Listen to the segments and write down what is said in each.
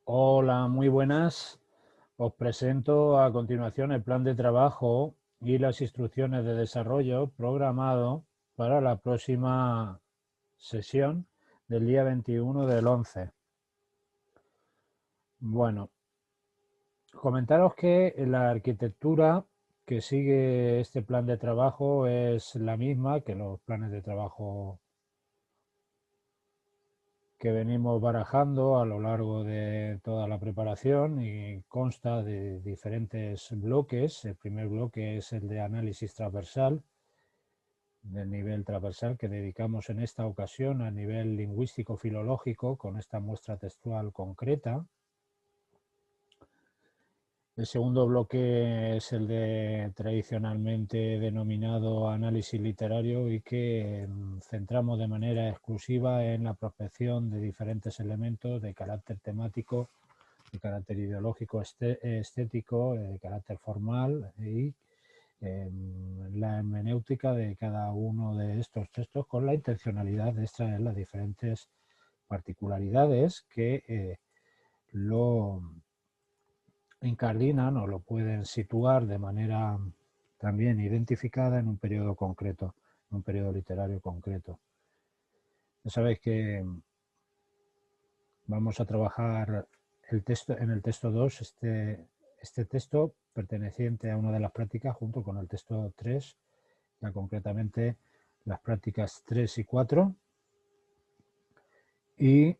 Hola, muy buenas. Os presento a continuación el plan de trabajo y las instrucciones de desarrollo programado para la próxima sesión del día 21 del 11. Bueno, comentaros que la arquitectura que sigue este plan de trabajo es la misma que los planes de trabajo que venimos barajando a lo largo de toda la preparación y consta de diferentes bloques. El primer bloque es el de análisis transversal, del nivel transversal que dedicamos en esta ocasión a nivel lingüístico-filológico con esta muestra textual concreta. El segundo bloque es el de tradicionalmente denominado análisis literario y que centramos de manera exclusiva en la prospección de diferentes elementos de carácter temático, de carácter ideológico, estético, de carácter formal y la hermenéutica de cada uno de estos textos con la intencionalidad de extraer las diferentes particularidades que lo incardinan o lo pueden situar de manera también identificada en un periodo concreto, en un periodo literario concreto. Ya sabéis que vamos a trabajar en el texto 2, este texto perteneciente a una de las prácticas junto con el texto 3, ya concretamente las prácticas 3 y 4. Y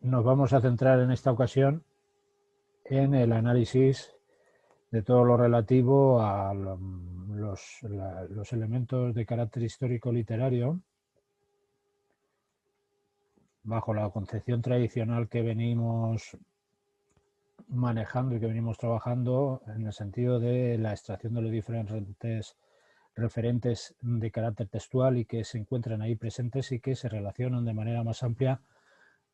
nos vamos a centrar en esta ocasión en el análisis de todo lo relativo a los elementos de carácter histórico literario bajo la concepción tradicional que venimos manejando y que venimos trabajando en el sentido de la extracción de los diferentes referentes de carácter textual y que se encuentran ahí presentes y que se relacionan de manera más amplia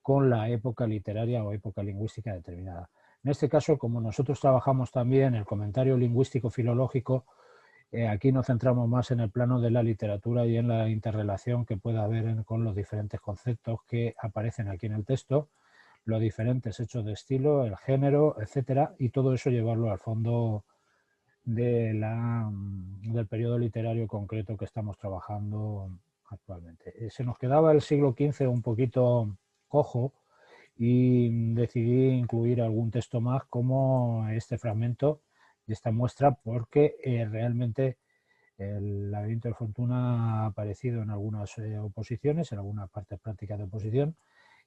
con la época literaria o época lingüística determinada. En este caso, como nosotros trabajamos también el comentario lingüístico filológico, aquí nos centramos más en el plano de la literatura y en la interrelación que pueda haber con los diferentes conceptos que aparecen aquí en el texto, los diferentes hechos de estilo, el género, etcétera, y todo eso llevarlo al fondo del periodo literario concreto que estamos trabajando actualmente. Se nos quedaba el siglo XV un poquito cojo y decidí incluir algún texto más como este fragmento de esta muestra porque realmente el laberinto de fortuna ha aparecido en algunas oposiciones, en algunas partes prácticas de oposición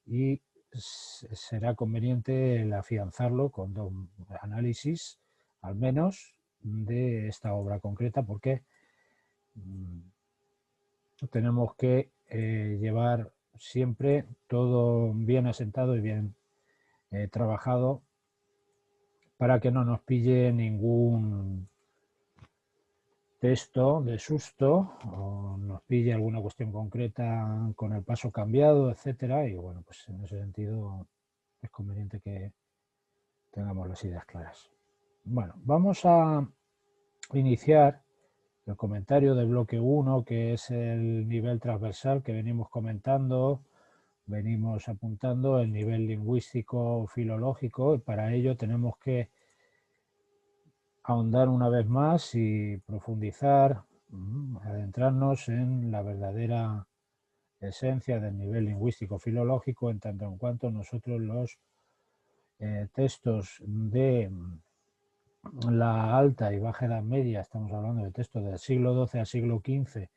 y será conveniente el afianzarlo con dos análisis al menos de esta obra concreta porque tenemos que llevar siempre todo bien asentado y bien trabajado para que no nos pille ningún texto de susto o nos pille alguna cuestión concreta con el paso cambiado, etcétera. Y bueno, pues en ese sentido es conveniente que tengamos las ideas claras. Bueno, vamos a iniciar el comentario del bloque 1, que es el nivel transversal que venimos comentando, venimos apuntando el nivel lingüístico filológico y para ello tenemos que ahondar una vez más y profundizar, adentrarnos en la verdadera esencia del nivel lingüístico filológico en tanto en cuanto nosotros los textos de la alta y baja edad media, estamos hablando de textos del siglo XII al siglo XV,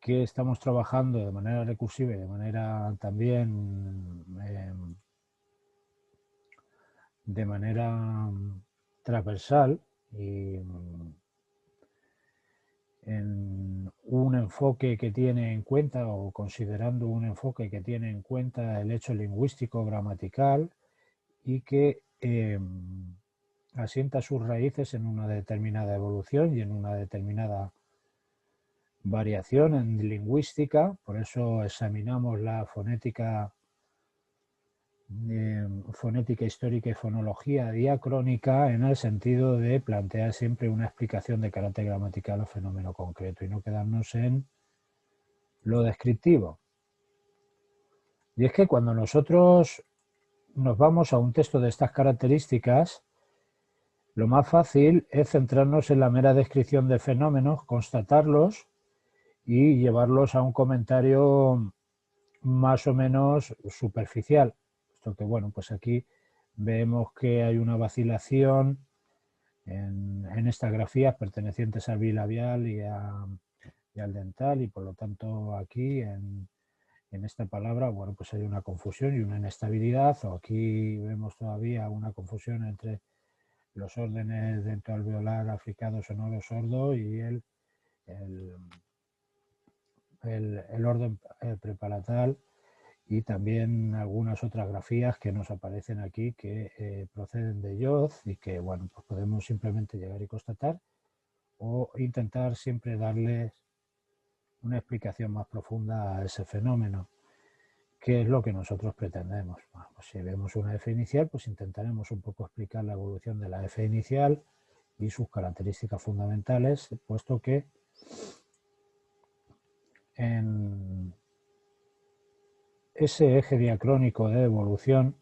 que estamos trabajando de manera recursiva y de manera también de manera transversal y en un enfoque que tiene en cuenta o considerando un enfoque que tiene en cuenta el hecho lingüístico gramatical y que asienta sus raíces en una determinada evolución y en una determinada variación en lingüística, por eso examinamos la fonética histórica y fonología diacrónica en el sentido de plantear siempre una explicación de carácter gramatical o fenómeno concreto y no quedarnos en lo descriptivo. Y es que cuando nosotros nos vamos a un texto de estas características, lo más fácil es centrarnos en la mera descripción de fenómenos, constatarlos y llevarlos a un comentario más o menos superficial. Puesto que, bueno, pues aquí vemos que hay una vacilación en estas grafías pertenecientes al bilabial y al dental, y por lo tanto aquí en esta palabra, bueno, pues hay una confusión y una inestabilidad, o aquí vemos todavía una confusión entre los órdenes dentoalveolar africado sonoro sordo y el orden prepalatal, y también algunas otras grafías que nos aparecen aquí que proceden de Yoz y que, bueno, pues podemos simplemente llegar y constatar o intentar siempre darles una explicación más profunda a ese fenómeno. ¿Qué es lo que nosotros pretendemos? Bueno, pues si vemos una F inicial, pues intentaremos un poco explicar la evolución de la F inicial y sus características fundamentales, puesto que en ese eje diacrónico de evolución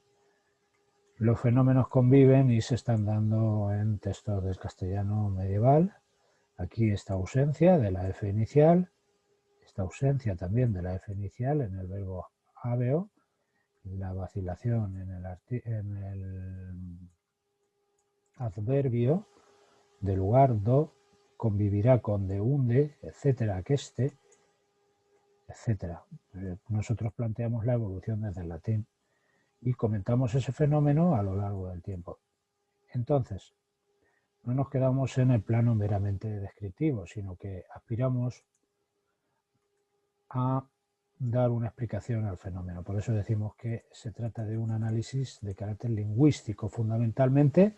los fenómenos conviven y se están dando en textos del castellano medieval. Aquí esta ausencia de la F inicial, esta ausencia también de la F inicial en el verbo habeo, la vacilación en el adverbio de lugar do, convivirá con de unde, etcétera, que este, etcétera. Nosotros planteamos la evolución desde el latín y comentamos ese fenómeno a lo largo del tiempo. Entonces, no nos quedamos en el plano meramente descriptivo, sino que aspiramos a dar una explicación al fenómeno. Por eso decimos que se trata de un análisis de carácter lingüístico fundamentalmente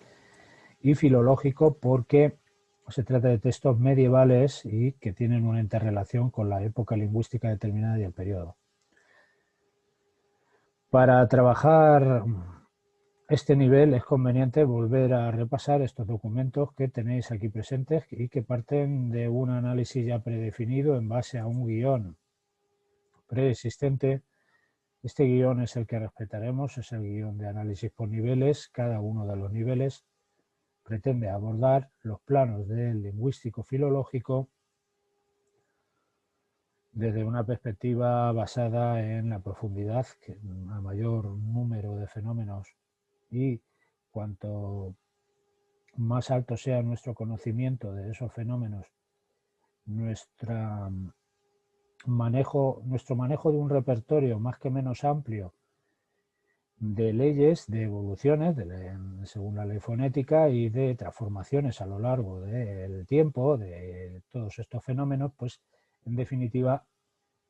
y filológico, porque se trata de textos medievales y que tienen una interrelación con la época lingüística determinada y el periodo. Para trabajar este nivel es conveniente volver a repasar estos documentos que tenéis aquí presentes y que parten de un análisis ya predefinido en base a un guión preexistente. Este guión es el que respetaremos, es el guión de análisis por niveles. Cada uno de los niveles pretende abordar los planos del lingüístico filológico desde una perspectiva basada en la profundidad, que a mayor número de fenómenos y cuanto más alto sea nuestro conocimiento de esos fenómenos, nuestro manejo de un repertorio más que menos amplio de leyes, de evoluciones, según la ley fonética, y de transformaciones a lo largo del tiempo de todos estos fenómenos, pues en definitiva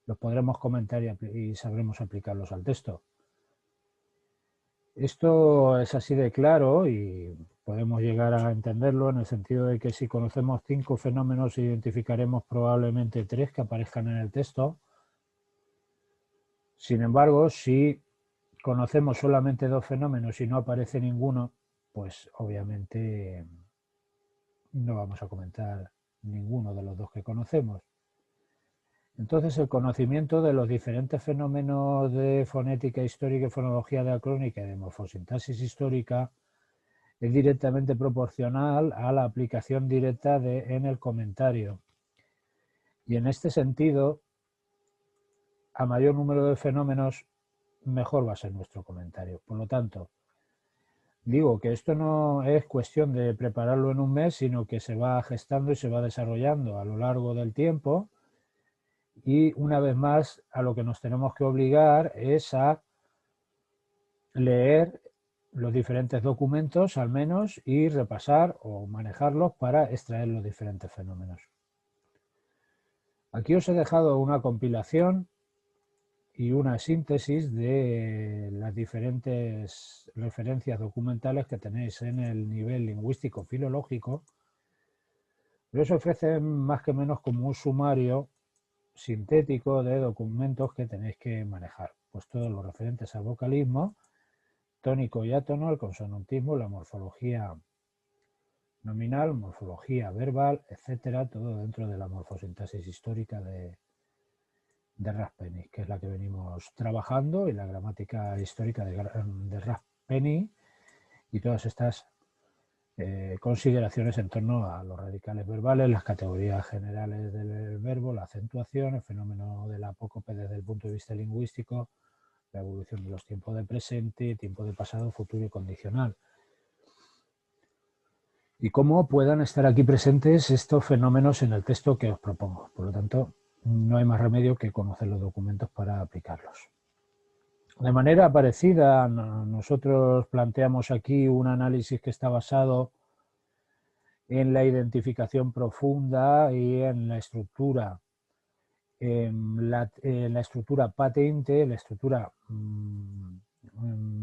los podremos comentar y sabremos aplicarlos al texto. Esto es así de claro y podemos llegar a entenderlo en el sentido de que si conocemos 5 fenómenos, identificaremos probablemente 3 que aparezcan en el texto. Sin embargo, si conocemos solamente 2 fenómenos y no aparece ninguno, pues obviamente no vamos a comentar ninguno de los 2 que conocemos. Entonces, el conocimiento de los diferentes fenómenos de fonética histórica y fonología diacrónica y de morfosintaxis histórica es directamente proporcional a la aplicación directa en el comentario. Y en este sentido, a mayor número de fenómenos, mejor va a ser nuestro comentario. Por lo tanto, digo que esto no es cuestión de prepararlo en un mes, sino que se va gestando y se va desarrollando a lo largo del tiempo. Y una vez más, a lo que nos tenemos que obligar es a leer los diferentes documentos al menos y repasar o manejarlos para extraer los diferentes fenómenos. Aquí os he dejado una compilación y una síntesis de las diferentes referencias documentales que tenéis en el nivel lingüístico filológico. Pero os ofrecen más que menos como un sumario sintético de documentos que tenéis que manejar. Pues todos los referentes al vocalismo, tónico y átono, el consonantismo, la morfología nominal, morfología verbal, etcétera, todo dentro de la morfosintaxis histórica de Raspenis, que es la que venimos trabajando, y la gramática histórica de Penny y todas estas consideraciones en torno a los radicales verbales, las categorías generales del verbo, la acentuación, el fenómeno del apócope desde el punto de vista lingüístico, la evolución de los tiempos de presente, tiempo de pasado, futuro y condicional. Y cómo puedan estar aquí presentes estos fenómenos en el texto que os propongo. Por lo tanto, no hay más remedio que conocer los documentos para aplicarlos. De manera parecida, nosotros planteamos aquí un análisis que está basado en la identificación profunda y en la estructura patente, la estructura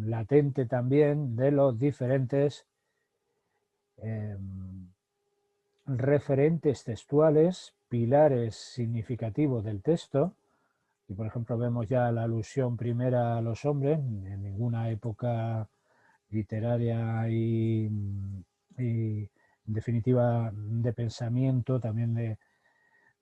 latente también de los diferentes referentes textuales, pilares significativos del texto. Y por ejemplo vemos ya la alusión primera a los hombres, en ninguna época literaria y en definitiva de pensamiento, también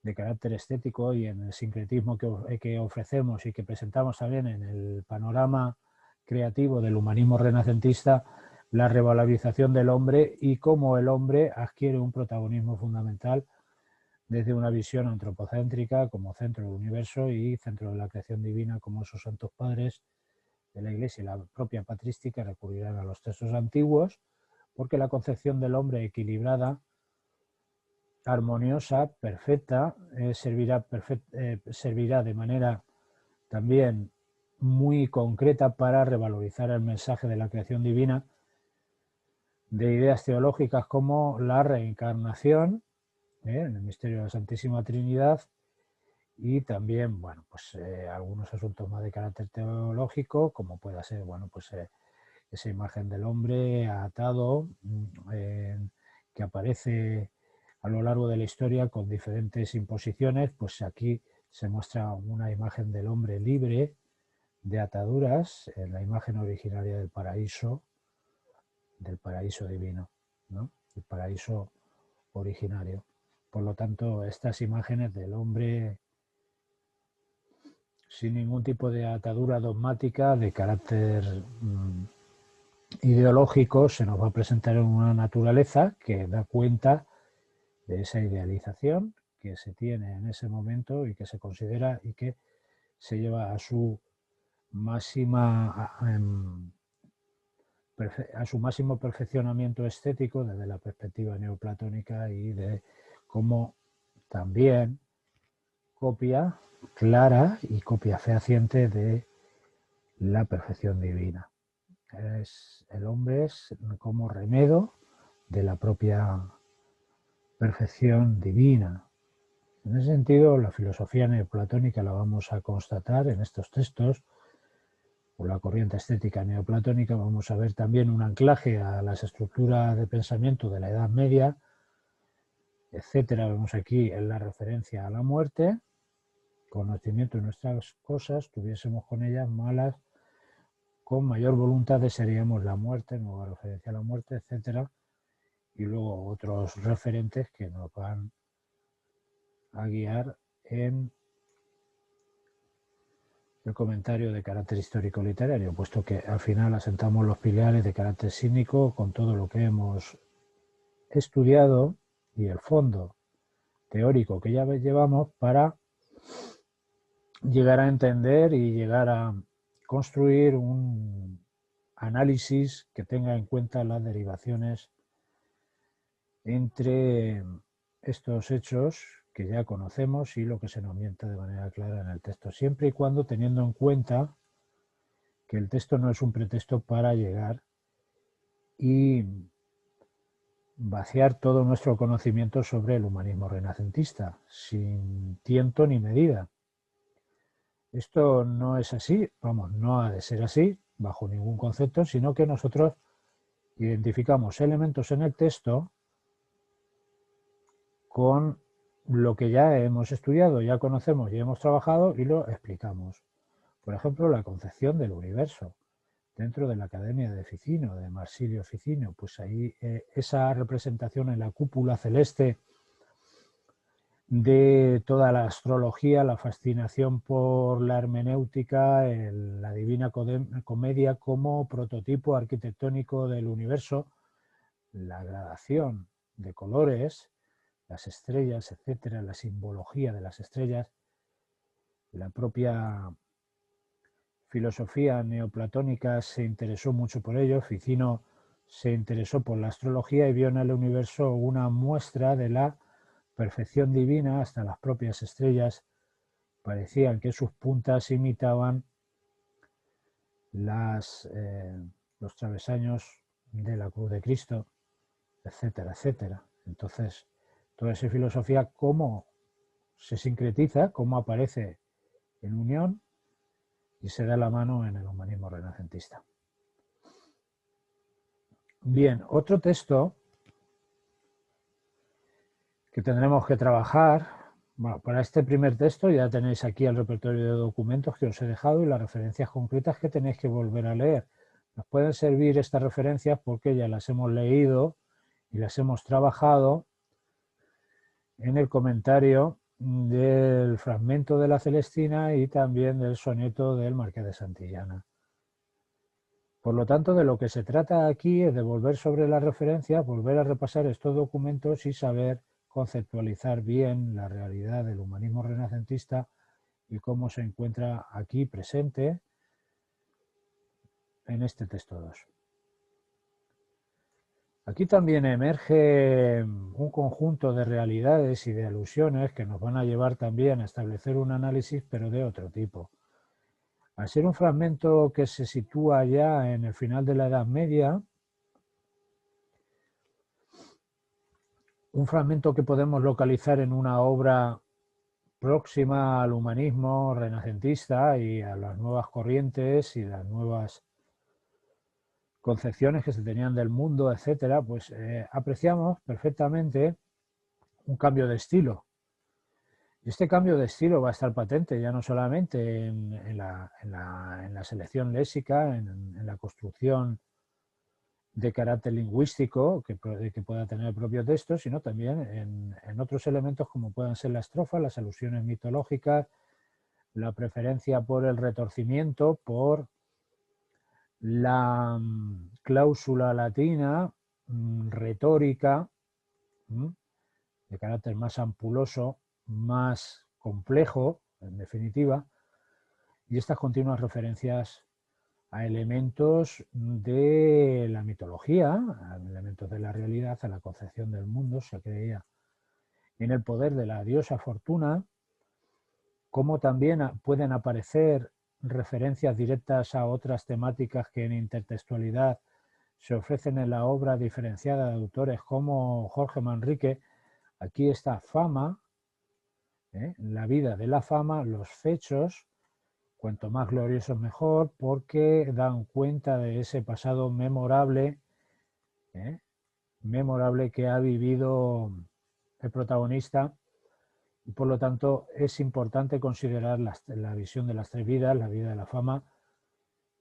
de carácter estético y en el sincretismo que ofrecemos y que presentamos también en el panorama creativo del humanismo renacentista, la revalorización del hombre y cómo el hombre adquiere un protagonismo fundamental desde una visión antropocéntrica como centro del universo y centro de la creación divina como esos santos padres de la Iglesia y la propia patrística recurrirán a los textos antiguos porque la concepción del hombre equilibrada, armoniosa, perfecta, servirá de manera también muy concreta para revalorizar el mensaje de la creación divina de ideas teológicas como la reencarnación, en el misterio de la Santísima Trinidad, y también, bueno, pues algunos asuntos más de carácter teológico, como pueda ser, bueno, pues esa imagen del hombre atado que aparece a lo largo de la historia con diferentes imposiciones, pues aquí se muestra una imagen del hombre libre de ataduras, en la imagen originaria del paraíso divino, ¿no? El paraíso originario. Por lo tanto, estas imágenes del hombre sin ningún tipo de atadura dogmática de carácter ideológico se nos va a presentar en una naturaleza que da cuenta de esa idealización que se tiene en ese momento y que se considera y que se lleva a su máximo perfeccionamiento estético desde la perspectiva neoplatónica y de cómo también copia clara y copia fehaciente de la perfección divina. El hombre es como remedo de la propia perfección divina. En ese sentido, la filosofía neoplatónica la vamos a constatar en estos textos. Por la corriente estética neoplatónica vamos a ver también un anclaje a las estructuras de pensamiento de la Edad Media, etcétera. Vemos aquí en la referencia a la muerte, conocimiento de nuestras cosas, tuviésemos con ellas malas, con mayor voluntad desearíamos la muerte, nueva referencia a la muerte, etcétera. Y luego otros referentes que nos van a guiar en el comentario de carácter histórico literario, puesto que al final asentamos los pilares de carácter cínico con todo lo que hemos estudiado y el fondo teórico que ya llevamos para llegar a entender y llegar a construir un análisis que tenga en cuenta las derivaciones entre estos hechos que ya conocemos y lo que se nos mienta de manera clara en el texto, siempre y cuando teniendo en cuenta que el texto no es un pretexto para llegar y vaciar todo nuestro conocimiento sobre el humanismo renacentista, sin tiento ni medida. Esto no es así, vamos, no ha de ser así, bajo ningún concepto, sino que nosotros identificamos elementos en el texto con lo que ya hemos estudiado, ya conocemos y hemos trabajado y lo explicamos. Por ejemplo, la concepción del universo dentro de la Academia de Ficino, de Marsilio Ficino, pues ahí esa representación en la cúpula celeste de toda la astrología, la fascinación por la hermenéutica, la Divina Comedia como prototipo arquitectónico del universo, la gradación de colores, las estrellas, etcétera, la simbología de las estrellas, la propia filosofía neoplatónica se interesó mucho por ello. Ficino se interesó por la astrología y vio en el universo una muestra de la perfección divina. Hasta las propias estrellas parecían que sus puntas imitaban los travesaños de la cruz de Cristo, etcétera, etcétera. Entonces, toda esa filosofía, cómo se sincretiza, cómo aparece en unión y se da la mano en el humanismo renacentista. Bien, otro texto que tendremos que trabajar. Bueno, para este primer texto ya tenéis aquí el repertorio de documentos que os he dejado y las referencias concretas que tenéis que volver a leer. Nos pueden servir estas referencias porque ya las hemos leído y las hemos trabajado en el comentario del fragmento de la Celestina y también del soneto del Marqués de Santillana. Por lo tanto, de lo que se trata aquí es de volver sobre las referencias, volver a repasar estos documentos y saber conceptualizar bien la realidad del humanismo renacentista y cómo se encuentra aquí presente en este texto 2. Aquí también emerge un conjunto de realidades y de alusiones que nos van a llevar también a establecer un análisis, pero de otro tipo. Al ser un fragmento que se sitúa ya en el final de la Edad Media, un fragmento que podemos localizar en una obra próxima al humanismo renacentista y a las nuevas corrientes y las nuevas concepciones que se tenían del mundo, etcétera, pues apreciamos perfectamente un cambio de estilo. Y este cambio de estilo va a estar patente ya no solamente en la selección léxica, en la construcción de carácter lingüístico que pueda tener el propio texto, sino también en otros elementos como puedan ser la estrofa, las alusiones mitológicas, la preferencia por el retorcimiento, por la cláusula latina, retórica, de carácter más ampuloso, más complejo, en definitiva, y estas continuas referencias a elementos de la mitología, a elementos de la realidad, a la concepción del mundo. Se creía en el poder de la diosa Fortuna, como también pueden aparecer referencias directas a otras temáticas que en intertextualidad se ofrecen en la obra diferenciada de autores como Jorge Manrique. Aquí está Fama, la vida de la fama, los fechos, cuanto más gloriosos mejor, porque dan cuenta de ese pasado memorable, memorable que ha vivido el protagonista, y por lo tanto es importante considerar la visión de las tres vidas, la vida de la fama,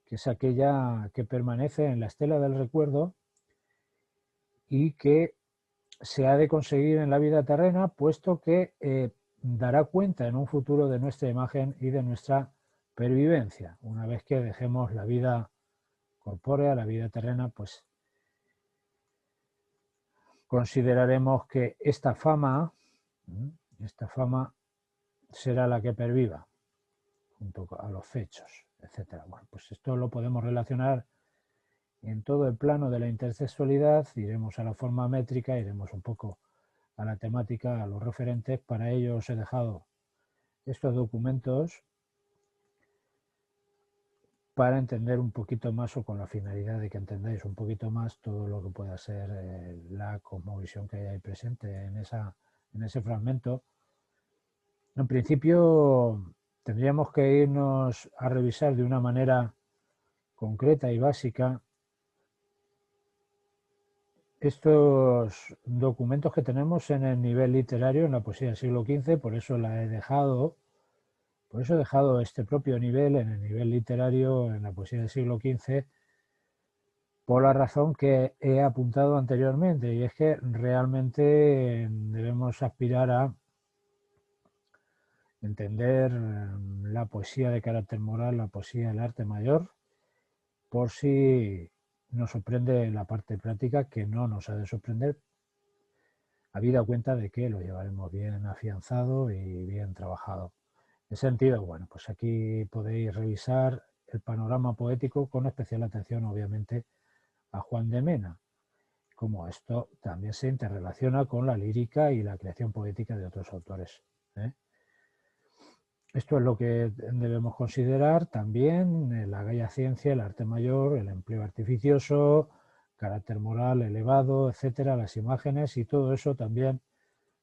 que es aquella que permanece en la estela del recuerdo y que se ha de conseguir en la vida terrena, puesto que dará cuenta en un futuro de nuestra imagen y de nuestra pervivencia. Una vez que dejemos la vida corpórea, la vida terrena, pues consideraremos que esta fama será la que perviva, junto a los fechos, etcétera. Bueno, pues esto lo podemos relacionar en todo el plano de la intersexualidad. Iremos a la forma métrica, iremos un poco a la temática, a los referentes. Para ello os he dejado estos documentos para entender un poquito más, o con la finalidad de que entendáis un poquito más todo lo que pueda ser la cosmovisión que hay ahí presente en ese fragmento. En principio tendríamos que irnos a revisar de una manera concreta y básica estos documentos que tenemos en el nivel literario en la poesía del siglo XV. Por eso he dejado este propio nivel en el nivel literario en la poesía del siglo XV, por la razón que he apuntado anteriormente, y es que realmente debemos aspirar a entender la poesía de carácter moral, la poesía del arte mayor, por si nos sorprende la parte práctica, que no nos ha de sorprender, habida cuenta de que lo llevaremos bien afianzado y bien trabajado. En ese sentido, bueno, pues aquí podéis revisar el panorama poético con especial atención, obviamente, a Juan de Mena, como esto también se interrelaciona con la lírica y la creación poética de otros autores. Esto es lo que debemos considerar también en la Gaia Ciencia, el arte mayor, el empleo artificioso, carácter moral elevado, etcétera, las imágenes y todo eso también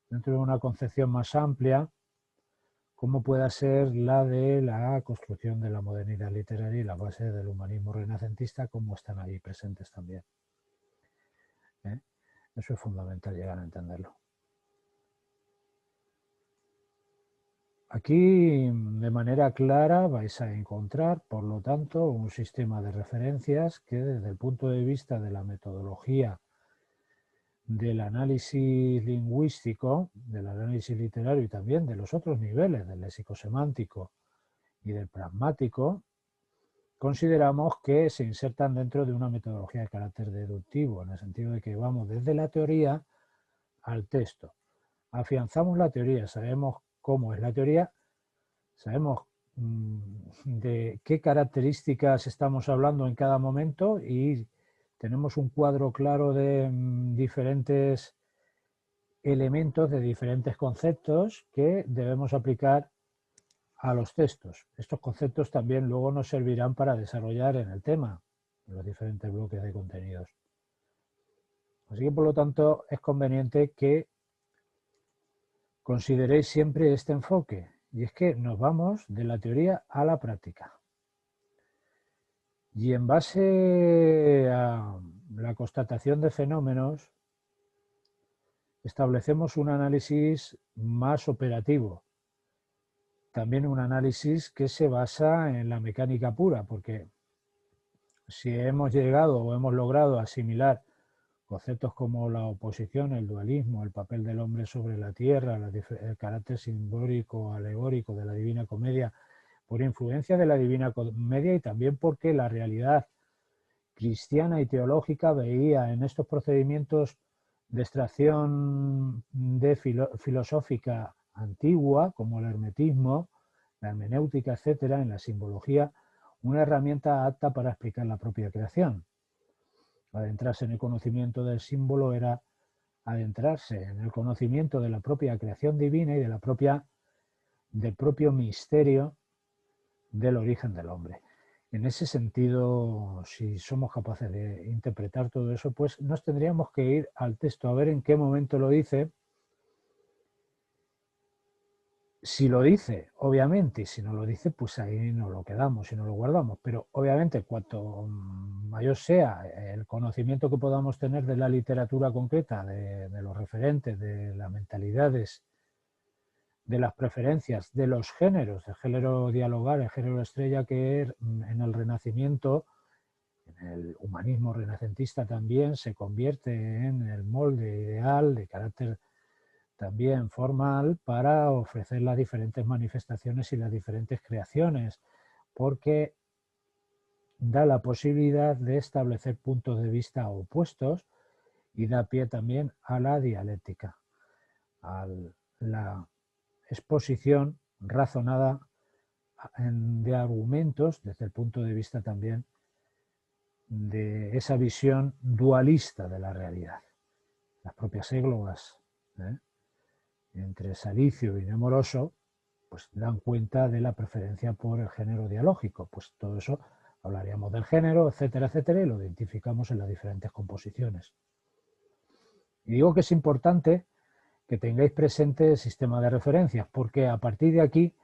dentro de una concepción más amplia, como pueda ser la de la construcción de la modernidad literaria y la base del humanismo renacentista, como están ahí presentes también. Eso es fundamental llegar a entenderlo. Aquí, de manera clara, vais a encontrar, por lo tanto, un sistema de referencias que, desde el punto de vista de la metodología del análisis lingüístico, del análisis literario y también de los otros niveles, del léxico-semántico y del pragmático, consideramos que se insertan dentro de una metodología de carácter deductivo, en el sentido de que vamos desde la teoría al texto. Afianzamos la teoría, sabemos cómo es la teoría, sabemos de qué características estamos hablando en cada momento y tenemos un cuadro claro de diferentes elementos, de diferentes conceptos que debemos aplicar a los textos. Estos conceptos también luego nos servirán para desarrollar en el tema, en los diferentes bloques de contenidos. Así que, por lo tanto, es conveniente que consideréis siempre este enfoque, y es que nos vamos de la teoría a la práctica. Y en base a la constatación de fenómenos, establecemos un análisis más operativo. También un análisis que se basa en la mecánica pura, porque si hemos llegado o hemos logrado asimilar conceptos como la oposición, el dualismo, el papel del hombre sobre la tierra, el carácter simbólico, alegórico de la Divina Comedia, por influencia de la Divina Comedia y también porque la realidad cristiana y teológica veía en estos procedimientos de extracción filosófica antigua, como el hermetismo, la hermenéutica, etcétera, en la simbología, una herramienta apta para explicar la propia creación. Adentrarse en el conocimiento del símbolo era adentrarse en el conocimiento de la propia creación divina y de del propio misterio del origen del hombre. En ese sentido, si somos capaces de interpretar todo eso, pues nos tendríamos que ir al texto a ver en qué momento lo dice. Si lo dice, obviamente, y si no lo dice, pues ahí nos lo quedamos y nos lo guardamos. Pero obviamente, cuanto mayor sea el conocimiento que podamos tener de la literatura concreta, de los referentes, de las mentalidades, de las preferencias, de los géneros, el género dialogar, el género estrella que en el Renacimiento, en el humanismo renacentista también se convierte en el molde ideal de carácter también formal para ofrecer las diferentes manifestaciones y las diferentes creaciones, porque da la posibilidad de establecer puntos de vista opuestos y da pie también a la dialéctica, a la exposición razonada de argumentos desde el punto de vista también de esa visión dualista de la realidad. Las propias églogas entre Salicio y Nemoroso pues dan cuenta de la preferencia por el género dialógico. Pues todo eso hablaríamos del género, etcétera, etcétera, y lo identificamos en las diferentes composiciones. Y digo que es importante que tengáis presente el sistema de referencias, porque a partir de aquí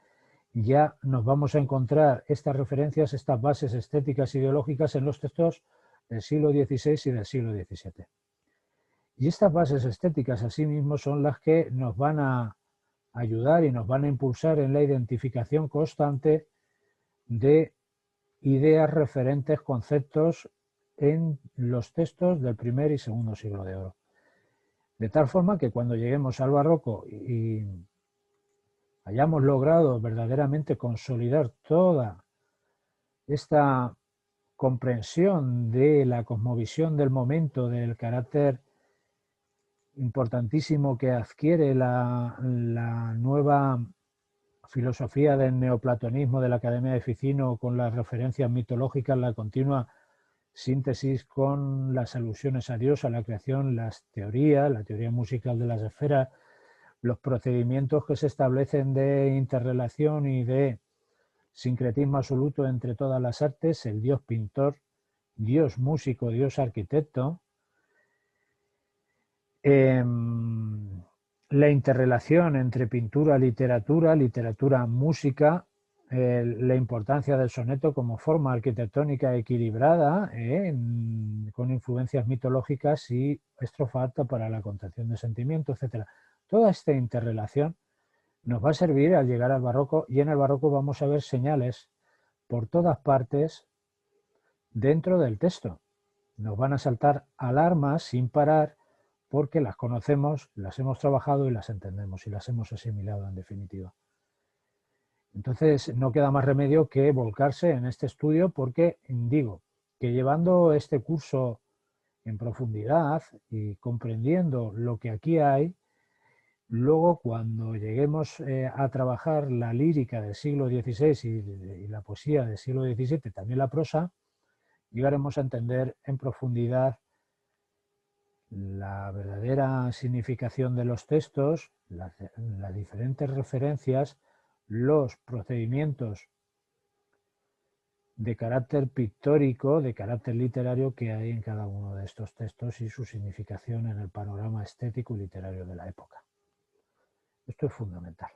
ya nos vamos a encontrar estas referencias, estas bases estéticas ideológicas en los textos del siglo XVI y del siglo XVII. Y estas bases estéticas asimismo son las que nos van a ayudar y nos van a impulsar en la identificación constante de ideas, referentes, conceptos en los textos del primer y segundo siglo de oro. De tal forma que cuando lleguemos al barroco y hayamos logrado verdaderamente consolidar toda esta comprensión de la cosmovisión del momento, del carácter importantísimo que adquiere la nueva filosofía del neoplatonismo de la Academia de Ficino, con las referencias mitológicas, la continua síntesis con las alusiones a Dios, a la creación, las teorías, la teoría musical de las esferas, los procedimientos que se establecen de interrelación y de sincretismo absoluto entre todas las artes, el Dios pintor, Dios músico, Dios arquitecto, la interrelación entre pintura, literatura, música, la importancia del soneto como forma arquitectónica equilibrada, con influencias mitológicas y estrofa apta para la contención de sentimientos, etc. Toda esta interrelación nos va a servir al llegar al barroco, y en el barroco vamos a ver señales por todas partes dentro del texto. Nos van a saltar alarmas sin parar porque las conocemos, las hemos trabajado y las entendemos y las hemos asimilado en definitiva. Entonces no queda más remedio que volcarse en este estudio, porque digo que llevando este curso en profundidad y comprendiendo lo que aquí hay, luego cuando lleguemos a trabajar la lírica del siglo XVI y la poesía del siglo XVII, también la prosa, llegaremos a entender en profundidad la verdadera significación de los textos, las diferentes referencias, los procedimientos de carácter pictórico, de carácter literario que hay en cada uno de estos textos y su significación en el panorama estético y literario de la época. Esto es fundamental.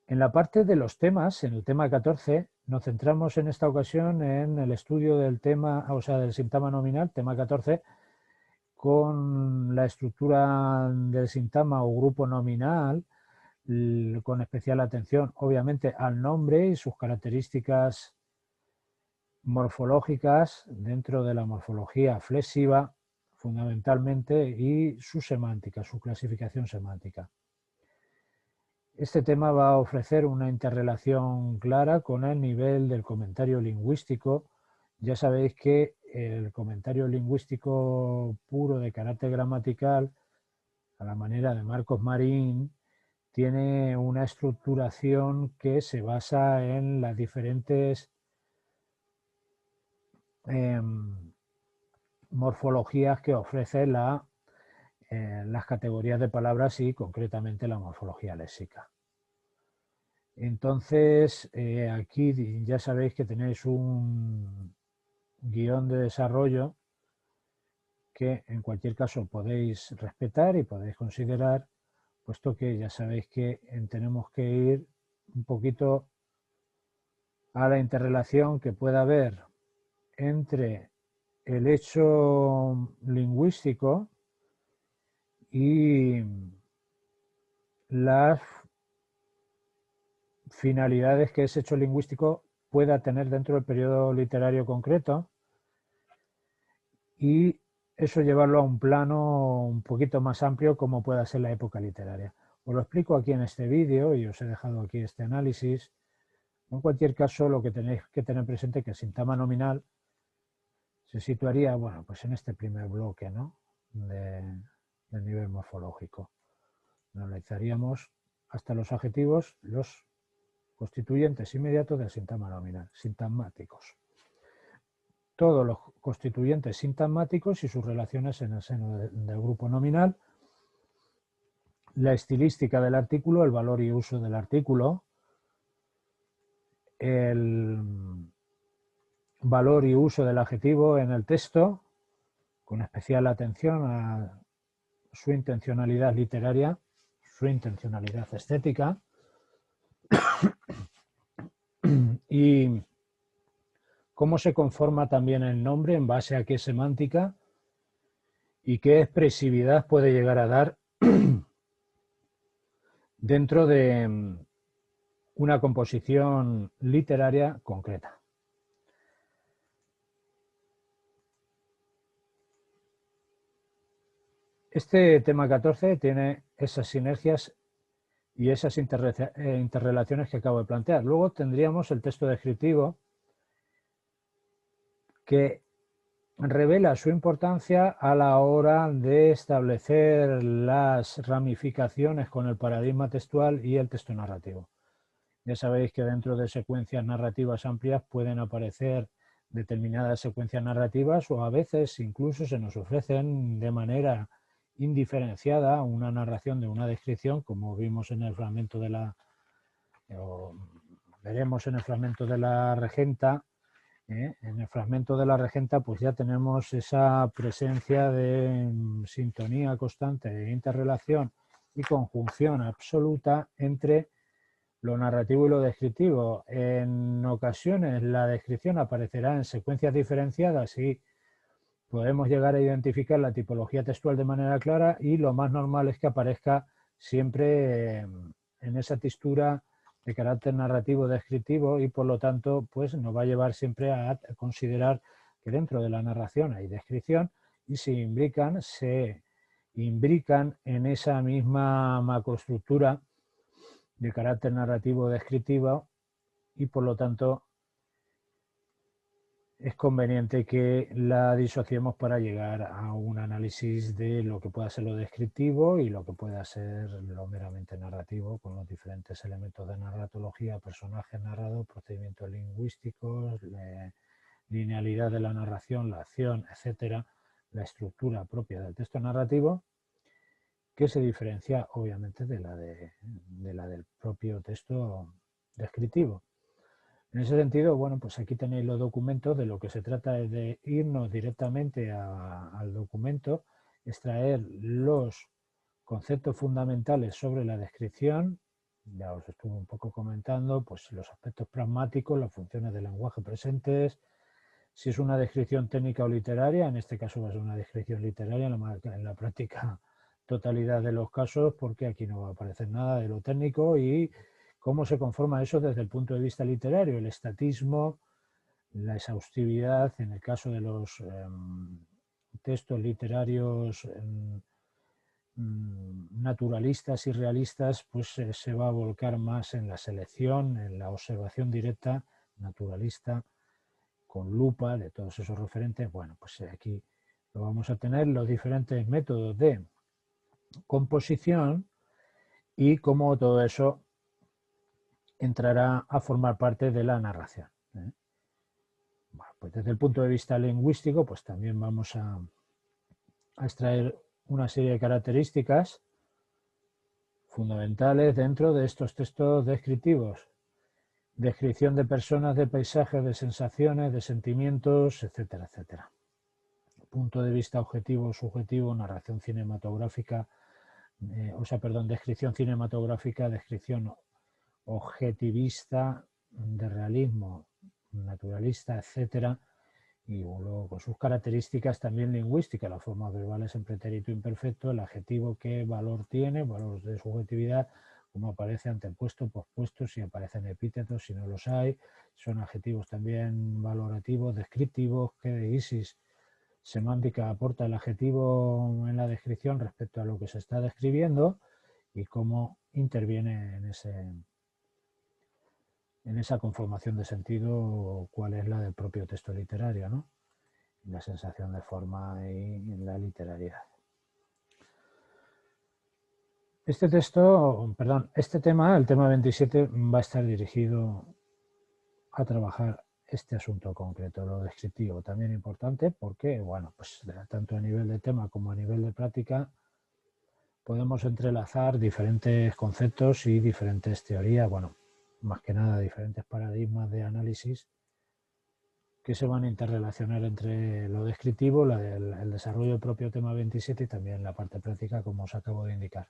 En la parte de los temas, en el tema 14, nos centramos en esta ocasión en el estudio del tema, o sea, del sintagma nominal, tema 14, con la estructura del sintagma o grupo nominal, con especial atención, obviamente, al nombre y sus características morfológicas dentro de la morfología flexiva, fundamentalmente, y su semántica, su clasificación semántica. Este tema va a ofrecer una interrelación clara con el nivel del comentario lingüístico. Ya sabéis que el comentario lingüístico puro de carácter gramatical, a la manera de Marcos Marín, tiene una estructuración que se basa en las diferentes morfologías que ofrece las categorías de palabras y concretamente la morfología léxica. Entonces, aquí ya sabéis que tenéis un guión de desarrollo que en cualquier caso podéis respetar y podéis considerar, puesto que ya sabéis que tenemos que ir un poquito a la interrelación que pueda haber entre el hecho lingüístico y las finalidades que ese hecho lingüístico pueda tener dentro del periodo literario concreto, y eso llevarlo a un plano un poquito más amplio como pueda ser la época literaria. Os lo explico aquí en este vídeo y os he dejado aquí este análisis. En cualquier caso, lo que tenéis que tener presente es que el sintagma nominal se situaría, bueno, pues en este primer bloque, ¿no?, del nivel morfológico. Analizaríamos hasta los adjetivos, los constituyentes inmediatos del sintagma nominal, sintagmáticos. Todos los constituyentes sintagmáticos y sus relaciones en el seno del grupo nominal, la estilística del artículo, el valor y uso del artículo, el valor y uso del adjetivo en el texto, con especial atención a su intencionalidad literaria, su intencionalidad estética, y cómo se conforma también el nombre, en base a qué semántica y qué expresividad puede llegar a dar dentro de una composición literaria concreta. Este tema 14 tiene esas sinergias y esas interrelaciones que acabo de plantear. Luego tendríamos el texto descriptivo, que revela su importancia a la hora de establecer las ramificaciones con el paradigma textual y el texto narrativo. Ya sabéis que dentro de secuencias narrativas amplias pueden aparecer determinadas secuencias narrativas, o a veces incluso se nos ofrecen de manera indiferenciada una narración de una descripción, como vimos en el fragmento de la, o veremos en el fragmento de la regenta. En el fragmento de la regenta pues ya tenemos esa presencia de sintonía constante, de interrelación y conjunción absoluta entre lo narrativo y lo descriptivo. En ocasiones la descripción aparecerá en secuencias diferenciadas y podemos llegar a identificar la tipología textual de manera clara, y lo más normal es que aparezca siempre en esa textura de carácter narrativo descriptivo, y por lo tanto pues nos va a llevar siempre a considerar que dentro de la narración hay descripción y se imbrican en esa misma macroestructura de carácter narrativo descriptivo, y por lo tanto es conveniente que la disociemos para llegar a un análisis de lo que pueda ser lo descriptivo y lo que pueda ser lo meramente narrativo, con los diferentes elementos de narratología, personajes narrados, procedimientos lingüísticos, linealidad de la narración, la acción, etcétera, la estructura propia del texto narrativo, que se diferencia obviamente de la del propio texto descriptivo. En ese sentido, bueno, pues aquí tenéis los documentos. De lo que se trata es de irnos directamente al documento, extraer los conceptos fundamentales sobre la descripción. Ya os estuve un poco comentando pues los aspectos pragmáticos, las funciones del lenguaje presentes, si es una descripción técnica o literaria. En este caso va a ser una descripción literaria en la práctica totalidad de los casos, porque aquí no va a aparecer nada de lo técnico, y cómo se conforma eso desde el punto de vista literario, el estatismo, la exhaustividad. En el caso de los textos literarios naturalistas y realistas, pues se va a volcar más en la selección, en la observación directa, naturalista, con lupa, de todos esos referentes. Bueno, pues aquí lo vamos a tener, los diferentes métodos de composición y cómo todo eso entrará a formar parte de la narración. Bueno, pues desde el punto de vista lingüístico, pues también vamos a extraer una serie de características fundamentales dentro de estos textos descriptivos. Descripción de personas, de paisajes, de sensaciones, de sentimientos, etcétera, etcétera. Punto de vista objetivo, subjetivo, narración cinematográfica, descripción cinematográfica, descripción objetivista, de realismo, naturalista, etcétera, y luego con sus características también lingüísticas, las formas verbales en pretérito imperfecto, el adjetivo, qué valor tiene, valor de subjetividad, cómo aparece antepuesto, pospuesto, si aparecen epítetos, si no los hay, son adjetivos también valorativos, descriptivos, qué deísis semántica aporta el adjetivo en la descripción respecto a lo que se está describiendo, y cómo interviene en esa conformación de sentido, cuál es la del propio texto literario, ¿no? La sensación de forma y la literariedad. Este tema, el tema 27, va a estar dirigido a trabajar este asunto concreto, lo descriptivo, también importante porque, bueno, pues tanto a nivel de tema como a nivel de práctica podemos entrelazar diferentes conceptos y diferentes teorías, bueno, más que nada diferentes paradigmas de análisis que se van a interrelacionar entre lo descriptivo, el desarrollo del propio tema 27 y también la parte práctica, como os acabo de indicar.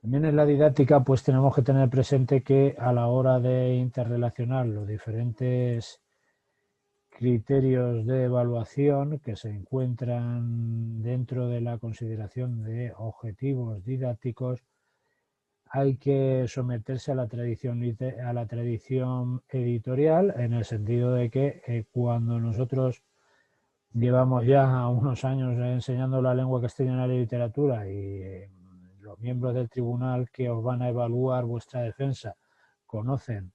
También en la didáctica pues tenemos que tener presente que a la hora de interrelacionar los diferentes criterios de evaluación que se encuentran dentro de la consideración de objetivos didácticos, hay que someterse a la tradición editorial, en el sentido de que cuando nosotros llevamos ya unos años enseñando la lengua castellana y la literatura, y los miembros del tribunal que os van a evaluar vuestra defensa conocen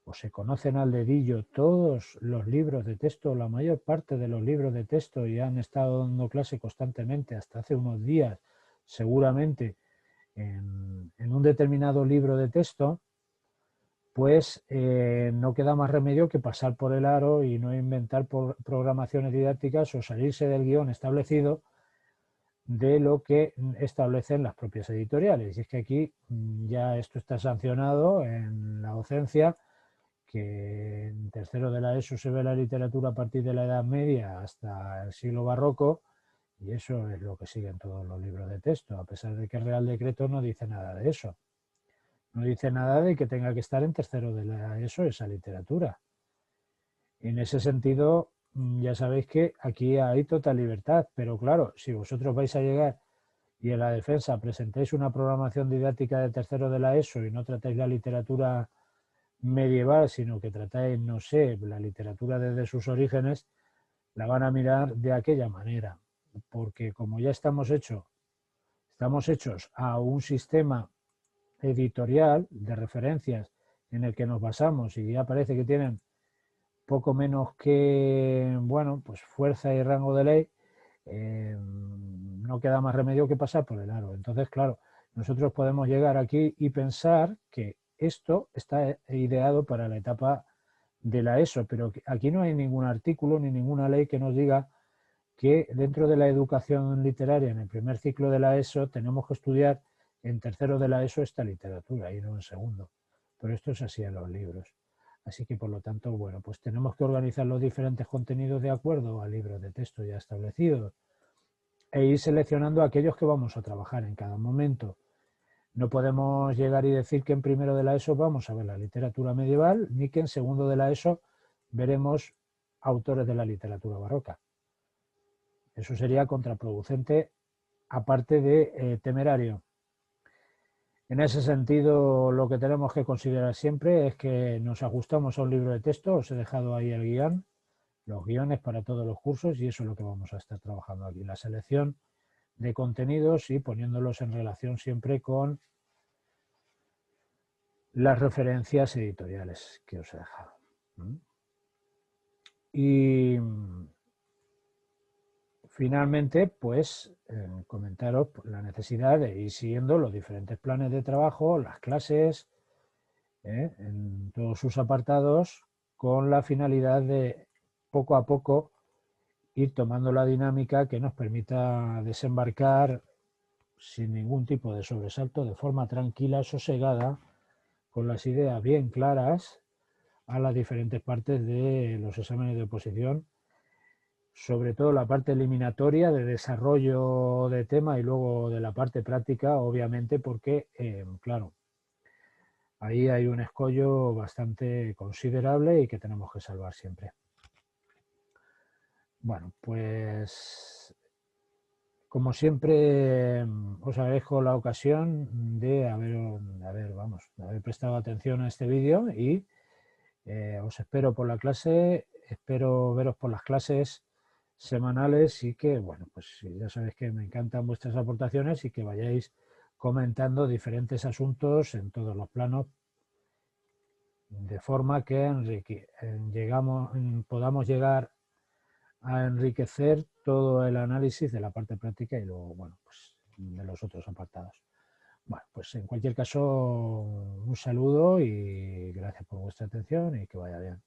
o se conocen al dedillo todos los libros de texto, la mayor parte de los libros de texto, y han estado dando clase constantemente hasta hace unos días, seguramente, en un determinado libro de texto, pues no queda más remedio que pasar por el aro y no inventar programaciones didácticas o salirse del guión establecido de lo que establecen las propias editoriales. Y es que aquí ya esto está sancionado en la docencia, que en tercero de la ESO se ve la literatura a partir de la Edad Media hasta el siglo barroco, y eso es lo que siguen todos los libros de texto, a pesar de que el Real Decreto no dice nada de eso. No dice nada de que tenga que estar en tercero de la ESO esa literatura. En ese sentido, ya sabéis que aquí hay total libertad, pero claro, si vosotros vais a llegar y en la defensa presentáis una programación didáctica de tercero de la ESO y no tratáis la literatura medieval, sino que tratáis, no sé, la literatura desde sus orígenes, la van a mirar de aquella manera, porque como ya estamos hechos a un sistema editorial de referencias en el que nos basamos y ya parece que tienen poco menos que, bueno, pues fuerza y rango de ley, no queda más remedio que pasar por el aro. Entonces, claro, nosotros podemos llegar aquí y pensar que esto está ideado para la etapa de la ESO, pero aquí no hay ningún artículo ni ninguna ley que nos diga que dentro de la educación literaria en el primer ciclo de la ESO tenemos que estudiar en tercero de la ESO esta literatura y no en segundo. Pero esto es así en los libros. Así que, por lo tanto, bueno, pues tenemos que organizar los diferentes contenidos de acuerdo a libros de texto ya establecidos e ir seleccionando aquellos que vamos a trabajar en cada momento. No podemos llegar y decir que en primero de la ESO vamos a ver la literatura medieval, ni que en segundo de la ESO veremos autores de la literatura barroca. Eso sería contraproducente, aparte de temerario. En ese sentido, lo que tenemos que considerar siempre es que nos ajustamos a un libro de texto. Os he dejado ahí el guión, los guiones para todos los cursos, y eso es lo que vamos a estar trabajando aquí. La selección de contenidos y poniéndolos en relación siempre con las referencias editoriales que os he dejado. Y finalmente, pues comentaros la necesidad de ir siguiendo los diferentes planes de trabajo, las clases, en todos sus apartados, con la finalidad de poco a poco ir tomando la dinámica que nos permita desembarcar sin ningún tipo de sobresalto, de forma tranquila, sosegada, con las ideas bien claras a las diferentes partes de los exámenes de oposición, sobre todo la parte eliminatoria de desarrollo de tema y luego de la parte práctica, obviamente, porque, claro, ahí hay un escollo bastante considerable y que tenemos que salvar siempre. Bueno, pues como siempre os agradezco la ocasión de haber prestado atención a este vídeo y os espero por la clase, espero veros por las clases semanales y que, bueno, pues ya sabéis que me encantan vuestras aportaciones y que vayáis comentando diferentes asuntos en todos los planos, de forma que podamos llegar a enriquecer todo el análisis de la parte práctica y luego, bueno, pues de los otros apartados. Bueno, pues en cualquier caso, un saludo y gracias por vuestra atención y que vaya bien.